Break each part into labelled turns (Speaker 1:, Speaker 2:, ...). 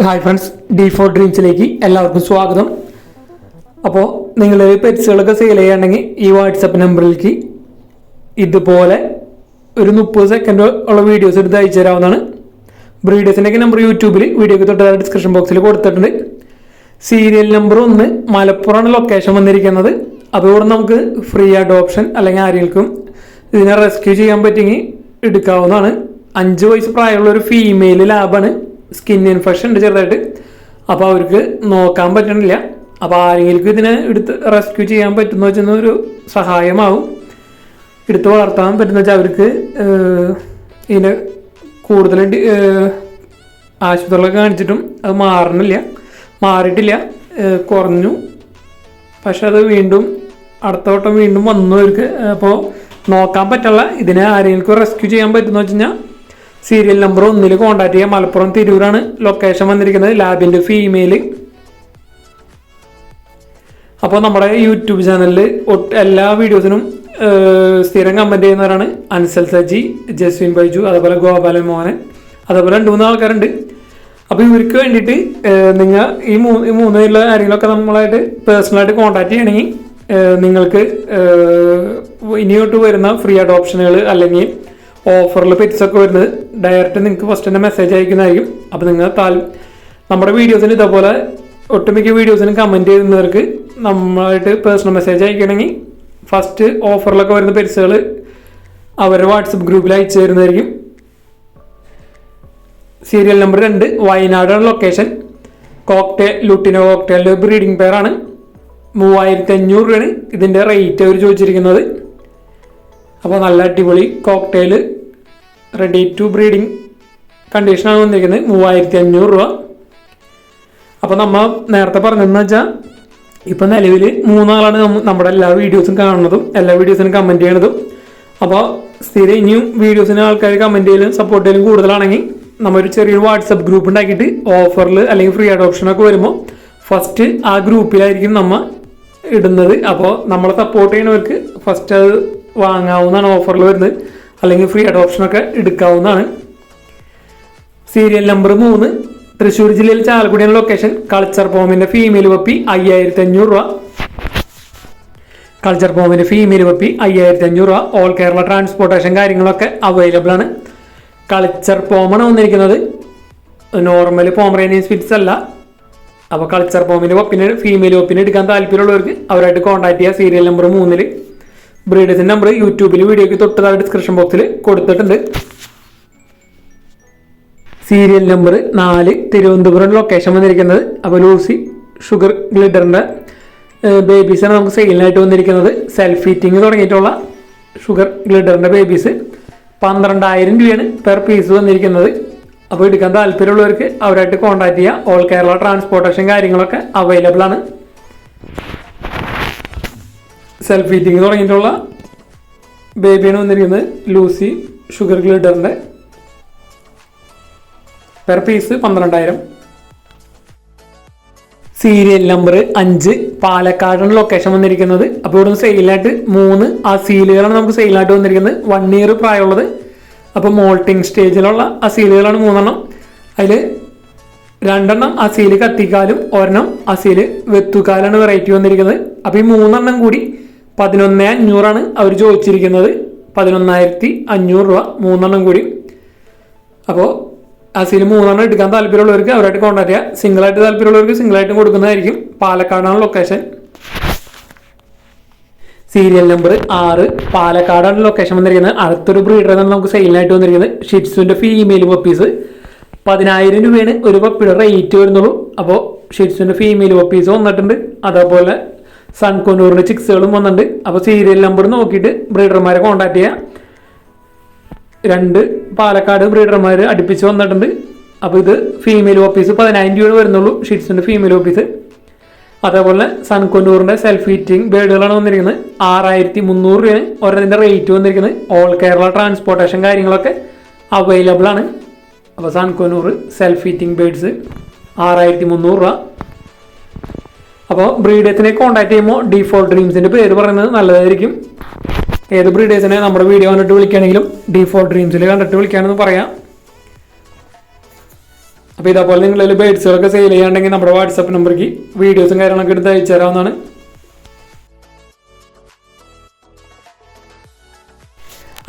Speaker 1: Hi friends, D4 ഡ്രീംസിലേക്ക് എല്ലാവർക്കും സ്വാഗതം. അപ്പോൾ നിങ്ങൾ പെറ്റ്സുകളൊക്കെ സെയിൽ ചെയ്യുകയാണെങ്കിൽ ഈ വാട്സപ്പ് നമ്പറിലേക്ക് ഇതുപോലെ ഒരു 30 സെക്കൻഡ് ഉള്ള വീഡിയോസ് എടുത്ത് അയച്ചു തരാവുന്നതാണ്. ബ്രീഡേഴ്സിൻ്റെയൊക്കെ നമ്പർ യൂട്യൂബിൽ വീഡിയോക്ക് തൊട്ട് ഡിസ്ക്രിപ്ഷൻ ബോക്സിൽ കൊടുത്തിട്ടുണ്ട്. സീരിയൽ നമ്പർ 1 മലപ്പുറമാണ് ലൊക്കേഷൻ വന്നിരിക്കുന്നത്. അതുകൊണ്ട് നമുക്ക് ഫ്രീ അഡോപ്ഷൻ അല്ലെങ്കിൽ ആരെങ്കിലും ഇതിനെ റെസ്ക്യൂ ചെയ്യാൻ പറ്റിയെങ്കിൽ എടുക്കാവുന്നതാണ്. 5 വയസ്സ് പ്രായമുള്ള ഒരു ഫീമെയിൽ ലാബാണ്. സ്കിൻ ഇൻഫെക്ഷൻ ഉണ്ട് ചെറുതായിട്ട്, അപ്പോൾ അവർക്ക് നോക്കാൻ പറ്റണില്ല. അപ്പോൾ ആരെങ്കിലും ഇതിനെ എടുത്ത് റെസ്ക്യൂ ചെയ്യാൻ പറ്റുന്ന വെച്ചാൽ ഒരു സഹായമാവും. എടുത്ത് വളർത്താൻ പറ്റുന്ന വെച്ചാൽ അവർക്ക് ഇതിനെ കൂടുതൽ ആശുപത്രികളൊക്കെ കാണിച്ചിട്ടും അത് മാറിയിട്ടില്ല, കുറഞ്ഞു. പക്ഷെ അത് വീണ്ടും അടുത്ത വട്ടം വീണ്ടും വന്നു അവർക്ക്. അപ്പോൾ നോക്കാൻ പറ്റുള്ള ഇതിനെ ആരെങ്കിലും റെസ്ക്യൂ ചെയ്യാൻ പറ്റുന്ന വെച്ച് കഴിഞ്ഞാൽ സീരിയൽ നമ്പർ 1 കോൺടാക്ട് ചെയ്യാം. മലപ്പുറം തിരൂരാണ് ലൊക്കേഷൻ വന്നിരിക്കുന്നത്, ലാബിൻ്റെ ഫീമെയിൽ. അപ്പോൾ നമ്മുടെ യൂട്യൂബ് ചാനലിൽ എല്ലാ വീഡിയോസിനും സ്ഥിരം കമൻറ്റ് ചെയ്യുന്നവരാണ് അൻസൽ സജി, ജസ്വിൻ ബൈജു, അതുപോലെ ഗോപാലൻ മോഹനൻ, അതുപോലെ 2-3 ആൾക്കാരുണ്ട്. അപ്പോൾ ഇവർക്ക് വേണ്ടിയിട്ട് നിങ്ങൾ ഈ മൂന്ന് പേരുള്ള കാര്യങ്ങളൊക്കെ നമ്മളായിട്ട് പേഴ്സണലായിട്ട് കോൺടാക്ട് ചെയ്യണമെങ്കിൽ നിങ്ങൾക്ക് ഇനിയോട്ട് വരുന്ന ഫ്രീ അഡോപ്ഷനുകൾ അല്ലെങ്കിൽ ഓഫറിൽ പെറ്റ്സൊക്കെ വരുന്നത് ഡയറക്റ്റ് നിങ്ങൾക്ക് ഫസ്റ്റ് തന്നെ മെസ്സേജ് അയക്കുന്നതായിരിക്കും. അപ്പോൾ നിങ്ങൾ നമ്മുടെ വീഡിയോസിന് ഇതേപോലെ ഒട്ടുമിക്ക വീഡിയോസിന് കമൻറ്റ് ചെയ്യുന്നവർക്ക് നമ്മളായിട്ട് പേഴ്സണൽ മെസ്സേജ് അയക്കണമെങ്കിൽ ഫസ്റ്റ് ഓഫറിലൊക്കെ വരുന്ന പെറ്റ്സുകൾ അവരുടെ വാട്സപ്പ് ഗ്രൂപ്പിൽ അയച്ചു തരുന്നതായിരിക്കും. സീരിയൽ നമ്പർ 2 വയനാടാണ് ലൊക്കേഷൻ. ലുട്ടിനോ കോക്ടെയിലിൻ്റെ ബ്രീഡിംഗ് പെയറാണ്. 3500 രൂപയാണ് ഇതിൻ്റെ റേറ്റ് അവർ ചോദിച്ചിരിക്കുന്നത്. അപ്പോൾ നല്ല അടിപൊളി കോക്ടെയിൽ റെഡി ടു ബ്രീഡിങ് കണ്ടീഷനാണ് വന്നിരിക്കുന്നത്. 3500 രൂപ. അപ്പോൾ നമ്മൾ നേരത്തെ പറഞ്ഞതെന്ന് വെച്ചാൽ ഇപ്പം നിലവിൽ 3 ആളാണ് നമ്മുടെ എല്ലാ വീഡിയോസും കാണുന്നതും എല്ലാ വീഡിയോസിനും കമൻറ്റ് ചെയ്യണതും. അപ്പോൾ സ്ഥിരം ഇനിയും വീഡിയോസിന് ആൾക്കാർ കമൻറ്റ് ചെയ്യലും സപ്പോർട്ട് ചെയ്യലും കൂടുതലാണെങ്കിൽ നമ്മളൊരു ചെറിയൊരു വാട്സപ്പ് ഗ്രൂപ്പ് ഉണ്ടാക്കിയിട്ട് ഓഫറിൽ അല്ലെങ്കിൽ ഫ്രീ അഡോപ്ഷനൊക്കെ വരുമ്പോൾ ഫസ്റ്റ് ആ ഗ്രൂപ്പിലായിരിക്കും നമ്മൾ ഇടുന്നത്. അപ്പോൾ നമ്മളെ സപ്പോർട്ട് ചെയ്യുന്നവർക്ക് ഫസ്റ്റ് അത് വാങ്ങാവുന്നതാണ് ഓഫറിൽ വരുന്നത്, അല്ലെങ്കിൽ ഫ്രീ അഡോപ്ഷനൊക്കെ എടുക്കാവുന്നതാണ്. സീരിയൽ നമ്പർ 3 തൃശ്ശൂർ ജില്ലയിൽ ചാലക്കുടിയാണ് ലൊക്കേഷൻ. കൾച്ചർ പോമിൻ്റെ ഫീമെയിൽ പപ്പി 5500 രൂപ. കൾച്ചർ പോമിൻ്റെ ഫീമെയിൽ പപ്പി 5500 രൂപ. ഓൾ കേരള ട്രാൻസ്പോർട്ടേഷൻ കാര്യങ്ങളൊക്കെ അവൈലബിൾ ആണ്. കൾച്ചർ പോമാണ് വന്നിരിക്കുന്നത്, നോർമൽ പോമറേനിയൻ സ്പിറ്റ്സ് അല്ല. അപ്പോൾ കൾച്ചർ പോമിൻ്റെ പപ്പിനെ ഫീമെയിൽ പപ്പിനെ എടുക്കാൻ താല്പര്യമുള്ളവർക്ക് അവരായിട്ട് കോൺടാക്ട് ചെയ്യുക. സീരിയൽ നമ്പർ 3 ബ്രീഡേഴ്സിൻ്റെ നമ്പർ യൂട്യൂബിൽ വീഡിയോയ്ക്ക് തൊട്ടതായി ഡിസ്ക്രിപ്ഷൻ ബോക്സിൽ കൊടുത്തിട്ടുണ്ട്. സീരിയൽ നമ്പർ 4 തിരുവനന്തപുരം ലൊക്കേഷൻ വന്നിരിക്കുന്നത്. അപ്പോൾ ലൂസി ഷുഗർ ഗ്ലിഡറിൻ്റെ ബേബീസാണ് നമുക്ക് സെയിലിനായിട്ട് വന്നിരിക്കുന്നത്. സെൽഫ് ഈറ്റിംഗ് തുടങ്ങിയിട്ടുള്ള ഷുഗർ ഗ്ലിഡറിൻ്റെ ബേബീസ് 12,000 രൂപയാണ് പെർ പീസ് വന്നിരിക്കുന്നത്. അപ്പോൾ എടുക്കാൻ താല്പര്യമുള്ളവർക്ക് അവരായിട്ട് കോൺടാക്ട് ചെയ്യുക. ഓൾ കേരള ട്രാൻസ്പോർട്ടേഷൻ കാര്യങ്ങളൊക്കെ അവൈലബിൾ ആണ്. സെൽഫ് ഈറ്റിംഗ് തുടങ്ങിയിട്ടുള്ള ബേബിയാണ് വന്നിരിക്കുന്നത്. ലൂസി ഷുഗർ ഗ്ലിഡറിൻ്റെ പെർ പീസ് 12,000. സീരിയൽ നമ്പർ 5 പാലക്കാടാണ് ലൊക്കേഷൻ വന്നിരിക്കുന്നത്. അപ്പോൾ ഇവിടുന്ന് സെയിലായിട്ട് 3 അസീലുകളാണ് നമുക്ക് സെയിലായിട്ട് വന്നിരിക്കുന്നത്. 1 ഇയർ പ്രായമുള്ളത്. അപ്പോൾ മോൾട്ടിങ് സ്റ്റേജിലുള്ള അസീലുകളാണ് 3 എണ്ണം. അതിൽ 2 എണ്ണം അസീല് കത്തിക്കാലും 1 എണ്ണം അസീല് വെത്തുകാലാണ് വെറൈറ്റി വന്നിരിക്കുന്നത്. അപ്പോൾ ഈ 3 എണ്ണം കൂടി 11,500 അവർ ചോദിച്ചിരിക്കുന്നത്. 11,500 രൂപ 3 എണ്ണം കൂടി. അപ്പോൾ അസീൽ 3 എണ്ണം എടുക്കാൻ താല്പര്യമുള്ളവർക്ക് അവരായിട്ട് കോൺടാക്ട് ചെയ്യുക. സിംഗിളായിട്ട് താല്പര്യമുള്ളവർക്ക് സിംഗിളായിട്ടും കൊടുക്കുന്നതായിരിക്കും. പാലക്കാടാണ് ലൊക്കേഷൻ. സീരിയൽ നമ്പർ 6 പാലക്കാടാണ് ലൊക്കേഷൻ വന്നിരിക്കുന്നത്. അടുത്തൊരു ബ്രീഡറാണ് നമുക്ക് സെയിലിനായിട്ട് വന്നിരിക്കുന്നത്. ഷിറ്റ്സുവിൻ്റെ ഫീമെയിൽ പപ്പീസ് 10,000 രൂപയാണ് ഒരു പപ്പിയുടെ റേറ്റ് വരുന്നുള്ളൂ. അപ്പോൾ ഷിറ്റ്സുവിൻ്റെ ഫീമെയിൽ പപ്പീസ് വന്നിട്ടുണ്ട്. അതേപോലെ സൺകൊന്നൂറിൻ്റെ ചിക്സുകളും വന്നിട്ടുണ്ട്. അപ്പോൾ സീരിയൽ നമ്പർ നോക്കിയിട്ട് ബ്രീഡർമാരെ കോൺടാക്ട് ചെയ്യുക. 2 പാലക്കാട് ബ്രീഡർമാർ അടുപ്പിച്ച് വന്നിട്ടുണ്ട്. അപ്പോൾ ഇത് ഫീമെയിൽ ഓഫീസ് 10,000 രൂപ വരുന്നുള്ളൂ ഷിറ്റ്സിൻ്റെ ഫീമെയിൽ ഓഫീസ്. അതേപോലെ സൺകൊന്നൂറിൻ്റെ സെൽഫ് ഈറ്റിംഗ് ബേഡുകളാണ് വന്നിരിക്കുന്നത്. 6,300 രൂപയാണ് ഓരോതിൻ്റെ റേറ്റ് വന്നിരിക്കുന്നത്. ഓൾ കേരള ട്രാൻസ്പോർട്ടേഷൻ കാര്യങ്ങളൊക്കെ അവൈലബിൾ ആണ്. അപ്പോൾ സൺകൊന്നൂർ സെൽഫ് ഈറ്റിംഗ് ബേഡ്സ് 6,300 രൂപ. അപ്പോൾ ബ്രീഡേഴ്സിനെ കോൺടാക്ട് ചെയ്യുമ്പോൾ D4 ഡ്രീംസിൻ്റെ പേര് പറയുന്നത് നല്ലതായിരിക്കും. ഏത് ബ്രീഡേഴ്സിനെ നമ്മുടെ വീഡിയോ കണ്ടിട്ട് വിളിക്കുകയാണെങ്കിലും D4 ഡ്രീംസിൽ കണ്ടിട്ട് വിളിക്കുകയാണെന്ന് പറയാം. അപ്പോൾ ഇതേപോലെ നിങ്ങളിൽ ബേഡ്സുകളൊക്കെ സെയിൽ ചെയ്യാണ്ടെങ്കിൽ നമ്മുടെ വാട്സപ്പ് നമ്പർക്ക് വീഡിയോസും കാര്യങ്ങളൊക്കെ എടുത്ത് അയച്ചു തരാവുന്നതാണ്.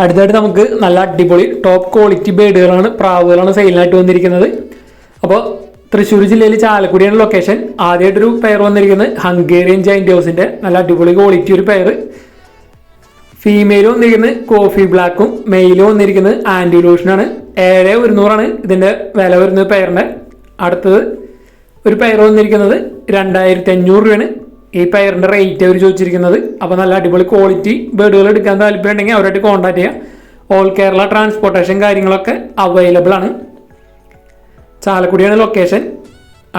Speaker 1: അടുത്തായിട്ട് നമുക്ക് നല്ല അടിപൊളി ടോപ്പ് ക്വാളിറ്റി ബേഡുകളാണ്, പ്രാവുകളാണ് സെയിലിനായിട്ട് വന്നിരിക്കുന്നത്. അപ്പോൾ തൃശ്ശൂർ ജില്ലയിൽ ചാലക്കുടിയാണ് ലൊക്കേഷൻ. ആദ്യമായിട്ടൊരു പെയർ വന്നിരിക്കുന്നത് ഹംഗേറിയൻ ജൈന്റ് ഹൗസിൻ്റെ നല്ല അടിപൊളി ക്വാളിറ്റി ഒരു പെയർ. ഫീമെയിൽ വന്നിരിക്കുന്നത് കോഫി ബ്ലാക്കും, മെയിൽ വന്നിരിക്കുന്നത് ആൻറ്റിലൂഷനാണ്. 7100 ഇതിൻ്റെ വില വരുന്നത് പെയറിൻ്റെ. അടുത്തത് ഒരു പെയർ വന്നിരിക്കുന്നത് 2500 ഈ പെയറിൻ്റെ റേറ്റ് അവർ ചോദിച്ചിരിക്കുന്നത്. അപ്പോൾ നല്ല അടിപൊളി ക്വാളിറ്റി ബേഡുകൾ എടുക്കാൻ താല്പര്യം ഉണ്ടെങ്കിൽ അവരായിട്ട് കോൺടാക്ട് ചെയ്യാം. ഓൾ കേരള ട്രാൻസ്പോർട്ടേഷൻ കാര്യങ്ങളൊക്കെ അവൈലബിൾ ആണ്. ചാലക്കുടിയാണ് ലൊക്കേഷൻ.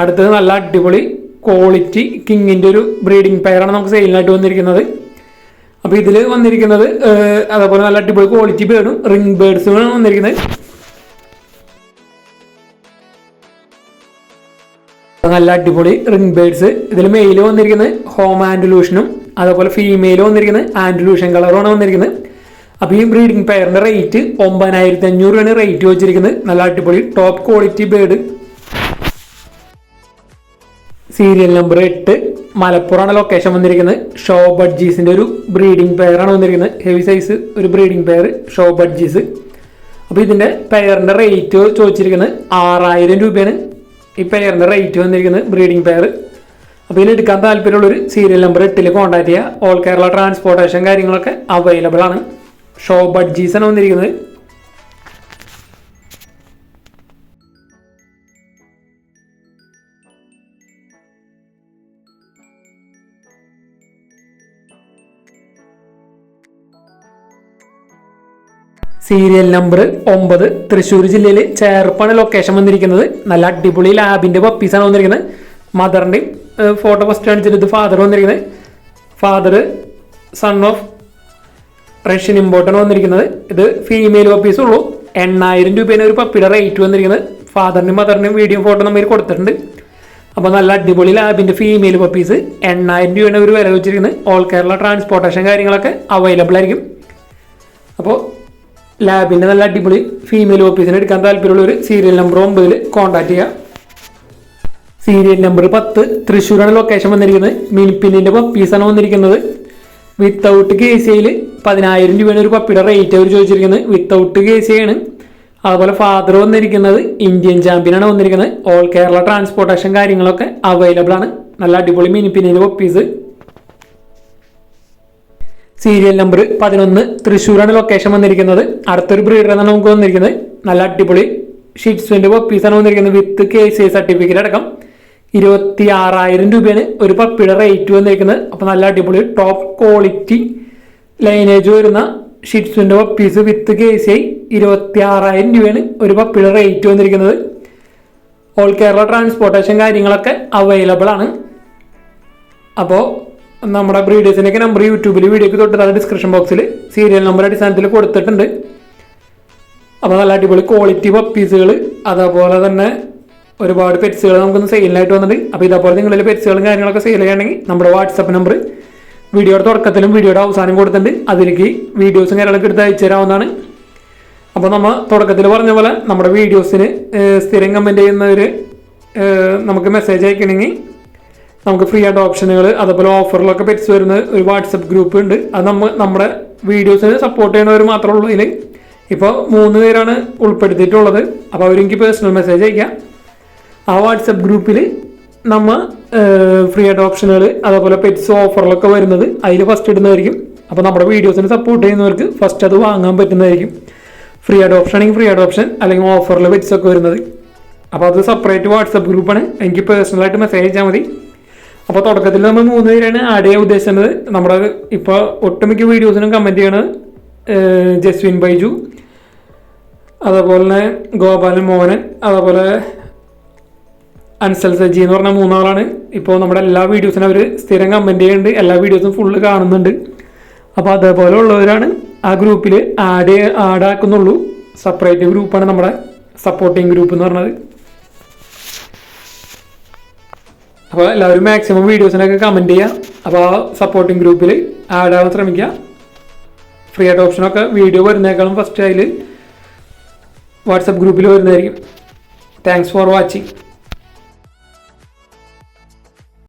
Speaker 1: അടുത്തത് നല്ല അടിപൊളി ക്വാളിറ്റി കിങ്ങിൻ്റെ ഒരു ബ്രീഡിംഗ് പെയറാണ് നമുക്ക് സെയിലിനായിട്ട് വന്നിരിക്കുന്നത്. അപ്പോൾ ഇതിൽ വന്നിരിക്കുന്നത് അതേപോലെ നല്ല അടിപൊളി ക്വാളിറ്റി ബേഡും റിംഗ് ബേഡ്സുമാണ് വന്നിരിക്കുന്നത്. നല്ല അടിപൊളി റിംഗ് ബേഡ്സ്. ഇതിൽ മെയിൽ വന്നിരിക്കുന്നത് ഹോം ആൻഡുലൂഷനും അതേപോലെ ഫീമെയിൽ വന്നിരിക്കുന്നത് ആൻഡുലൂഷൻ കളറുമാണ് വന്നിരിക്കുന്നത്. അപ്പോൾ ഈ ബ്രീഡിംഗ് പെയറിൻ്റെ റേറ്റ് 9500 റേറ്റ് വെച്ചിരിക്കുന്നത്. നല്ല അടിപൊളി top quality bird. Serial number 8 മലപ്പുറമാണ് ലൊക്കേഷൻ വന്നിരിക്കുന്നത്. ഷോ ബഡ്ജീസിൻ്റെ ഒരു ബ്രീഡിംഗ് പെയറാണ് വന്നിരിക്കുന്നത്. ഹെവി സൈസ് ഒരു ബ്രീഡിംഗ് പെയർ ഷോ ബഡ്ജീസ്. അപ്പോൾ ഇതിൻ്റെ പെയറിൻ്റെ റേറ്റ് ചോദിച്ചിരിക്കുന്നത് 6000 ഈ പെയറിൻ്റെ റേറ്റ് വന്നിരിക്കുന്നത് ബ്രീഡിംഗ് പെയർ. അപ്പോൾ ഇതിലെടുക്കാൻ താല്പര്യമുള്ളൊരു സീരിയൽ നമ്പർ 8 കോൺടാക്ട് ചെയ്യുക. ഓൾ കേരള ട്രാൻസ്പോർട്ടേഷൻ കാര്യങ്ങളൊക്കെ അവൈലബിൾ ആണ്. ഷോ ബഡ്ജീസാണ് വന്നിരിക്കുന്നത്. സീരിയൽ നമ്പർ 9 തൃശ്ശൂർ ജില്ലയിൽ ചേർപ്പാണ് ലൊക്കേഷൻ വന്നിരിക്കുന്നത്. നല്ല അടിപൊളി ലാബിൻ്റെ പപ്പീസാണ് വന്നിരിക്കുന്നത്. മദറിൻ്റെയും ഫോട്ടോ ഫസ്റ്റ് കാണിച്ചിട്ട് ഇത് ഫാദർ വന്നിരിക്കുന്നത്. ഫാദർ സൺ ഓഫ് റഷ്യൻ ഇമ്പോർട്ടാണ് വന്നിരിക്കുന്നത്. ഇത് ഫീമെയിൽ പപ്പീസ് ഉള്ളൂ. 8000 ഒരു പപ്പിയുടെ റേറ്റ് വന്നിരിക്കുന്നത്. ഫാദറിൻ്റെയും മദറിൻ്റെയും വീഡിയോ ഫോട്ടോ നമ്മൾ കൊടുത്തിട്ടുണ്ട്. അപ്പോൾ നല്ല അടിപൊളി ലാബിൻ്റെ ഫീമെയിൽ പപ്പീസ് 8000 ഒരു വില വെച്ചിരിക്കുന്നത്. ഓൾ കേരള ട്രാൻസ്പോർട്ടേഷൻ കാര്യങ്ങളൊക്കെ അവൈലബിൾ ആയിരിക്കും. അപ്പോൾ ലാബിൻ്റെ നല്ല അടിപൊളി ഫീമെയിൽ ഓഫീസിന് എടുക്കാൻ താല്പര്യമുള്ളവർ സീരിയൽ നമ്പർ 9 കോൺടാക്ട് ചെയ്യുക. സീരിയൽ നമ്പർ 10 തൃശ്ശൂരാണ് ലൊക്കേഷൻ വന്നിരിക്കുന്നത്. മിനിപ്പിന്നിൻ്റെ പപ്പീസാണ് വന്നിരിക്കുന്നത്. വിത്തൗട്ട് കേസിയിൽ 10000 ഒരു പപ്പിയുടെ റേറ്റ് അവർ ചോദിച്ചിരിക്കുന്നത്. വിത്തൗട്ട് കേസിയാണ്. അതുപോലെ ഫാദർ വന്നിരിക്കുന്നത് ഇന്ത്യൻ ചാമ്പ്യനാണ് വന്നിരിക്കുന്നത്. ഓൾ കേരള ട്രാൻസ്പോർട്ടേഷൻ കാര്യങ്ങളൊക്കെ അവൈലബിൾ ആണ്. നല്ല അടിപൊളി മിനിപ്പിന്നിൻ്റെ പപ്പീസ്. സീരിയൽ നമ്പർ 11 തൃശ്ശൂരാണ് ലൊക്കേഷൻ വന്നിരിക്കുന്നത്. അടുത്തൊരു ബ്രീഡറാണ് നമുക്ക് വന്നിരിക്കുന്നത്. നല്ല അടിപൊളി ഷിറ്റ്സുവിൻ്റെ പപ്പീസാണ് വന്നിരിക്കുന്നത്. വിത്ത് KCI സർട്ടിഫിക്കറ്റ് അടക്കം 26000 ഒരു പപ്പിയുടെ റേറ്റ് വന്നിരിക്കുന്നത്. അപ്പോൾ നല്ല അടിപൊളി ടോപ്പ് ക്വാളിറ്റി ലൈനേജ് വരുന്ന ഷിറ്റ്സുവിൻ്റെ പപ്പീസ് വിത്ത് KCI 26000 ഒരു പപ്പിയുടെ റേറ്റ് വന്നിരിക്കുന്നത്. ഓൾ കേരള ട്രാൻസ്പോർട്ടേഷൻ കാര്യങ്ങളൊക്കെ അവൈലബിൾ ആണ്. അപ്പോൾ നമ്മുടെ ബ്രീഡേഴ്സിൻ്റെയൊക്കെ നമ്പർ യൂട്യൂബിൽ വീഡിയോക്ക് തൊട്ട് താഴെ ഡിസ്ക്രിപ്ഷൻ ബോക്സിൽ സീരിയൽ നമ്പർ അടിസ്ഥാനത്തിൽ കൊടുത്തിട്ടുണ്ട്. അപ്പോൾ നല്ല അടിപൊളി ക്വാളിറ്റി പപ്പീസുകൾ അതേപോലെ തന്നെ ഒരുപാട് പെറ്റ്സുകൾ നമുക്കൊന്ന് സെയിലിനായിട്ട് വന്നിട്ടുണ്ട്. അപ്പോൾ ഇതേപോലെ നിങ്ങളിൽ പെറ്റ്സുകളും കാര്യങ്ങളൊക്കെ സെയിൽ ചെയ്യുകയാണെങ്കിൽ നമ്മുടെ വാട്സപ്പ് നമ്പർ വീഡിയോയുടെ തുടക്കത്തിലും വീഡിയോയുടെ അവസാനം കൊടുത്തിട്ടുണ്ട്. അതിലേക്ക് വീഡിയോസും കാര്യങ്ങളൊക്കെ എടുത്ത് അയച്ചു തരാവുന്നതാണ്. അപ്പോൾ നമ്മൾ തുടക്കത്തിൽ പറഞ്ഞ പോലെ നമ്മുടെ വീഡിയോസിന് സ്ഥിരം കമൻറ്റ് ചെയ്യുന്നവർ നമുക്ക് മെസ്സേജ് അയക്കണമെങ്കിൽ നമുക്ക് ഫ്രീ ആയിട്ട് ഓപ്ഷനുകൾ അതേപോലെ ഓഫറിലൊക്കെ പെറ്റ്സ് വരുന്ന ഒരു വാട്സപ്പ് ഗ്രൂപ്പ് ഉണ്ട്. അത് നമ്മുടെ വീഡിയോസിന് സപ്പോർട്ട് ചെയ്യുന്നവർ മാത്രമേ ഉള്ളൂ. ഇതിൽ ഇപ്പോൾ 3 പേരാണ് ഉൾപ്പെടുത്തിയിട്ടുള്ളത്. അപ്പോൾ അവരെനിക്ക് പേഴ്സണൽ മെസ്സേജ് അയക്കാം. ആ വാട്സപ്പ് ഗ്രൂപ്പിൽ നമ്മൾ ഫ്രീ ആയിട്ട് ഓപ്ഷനുകൾ അതേപോലെ പെറ്റ്സ് ഓഫറിലൊക്കെ വരുന്നത് അതിൽ ഫസ്റ്റ് ഇടുന്നതായിരിക്കും. അപ്പോൾ നമ്മുടെ വീഡിയോസിന് സപ്പോർട്ട് ചെയ്യുന്നവർക്ക് ഫസ്റ്റ് അത് വാങ്ങാൻ പറ്റുന്നതായിരിക്കും. ഫ്രീ ആയിട്ട് ഓപ്ഷൻ ആണെങ്കിൽ ഫ്രീ ആയിട്ട് ഓപ്ഷൻ അല്ലെങ്കിൽ ഓഫറിൽ പെറ്റ്സ് ഒക്കെ വരുന്നത്. അപ്പോൾ അത് സെപ്പറേറ്റ് വാട്സപ്പ് ഗ്രൂപ്പാണ്. എനിക്ക് പേഴ്സണലായിട്ട് മെസ്സേജ് അയച്ചാൽ മതി. അപ്പോൾ തുടക്കത്തിൽ നമ്മൾ 3 പേരാണ് ആഡ് ചെയ്യാൻ ഉദ്ദേശിക്കുന്നത്. നമ്മുടെ ഇപ്പോൾ ഒട്ടുമിക്ക വീഡിയോസിനും കമൻറ്റ് ചെയ്യണത് ജസ്വിൻ ബൈജു അതേപോലെ തന്നെ ഗോപാലൻ മോഹനൻ അതേപോലെ അൻസൽ സജി എന്ന് പറഞ്ഞ 3 ആളാണ്. ഇപ്പോൾ നമ്മുടെ എല്ലാ വീഡിയോസിനും അവർ സ്ഥിരം കമൻറ്റ് ചെയ്യുന്നുണ്ട്. എല്ലാ വീഡിയോസും ഫുള്ള് കാണുന്നുണ്ട്. അപ്പോൾ അതേപോലെ ഉള്ളവരാണ് ആ ഗ്രൂപ്പിൽ ആഡാക്കുന്നുള്ളൂ. സെപ്പറേറ്റ് ഗ്രൂപ്പാണ് നമ്മുടെ സപ്പോർട്ടിങ് ഗ്രൂപ്പ് എന്ന് പറഞ്ഞത്. അപ്പോൾ എല്ലാവരും മാക്സിമം വീഡിയോസിനൊക്കെ കമൻറ്റ് ചെയ്യുക. അപ്പോൾ ആ സപ്പോർട്ടിങ് ഗ്രൂപ്പിൽ ആഡ് ആവാൻ ശ്രമിക്കുക. ഫ്രീ ആയിട്ട് ഓപ്ഷനൊക്കെ വീഡിയോ വരുന്നേക്കാളും ഫസ്റ്റ് അതിൽ വാട്സപ്പ് ഗ്രൂപ്പിൽ വരുന്നതായിരിക്കും. Thanks for watching.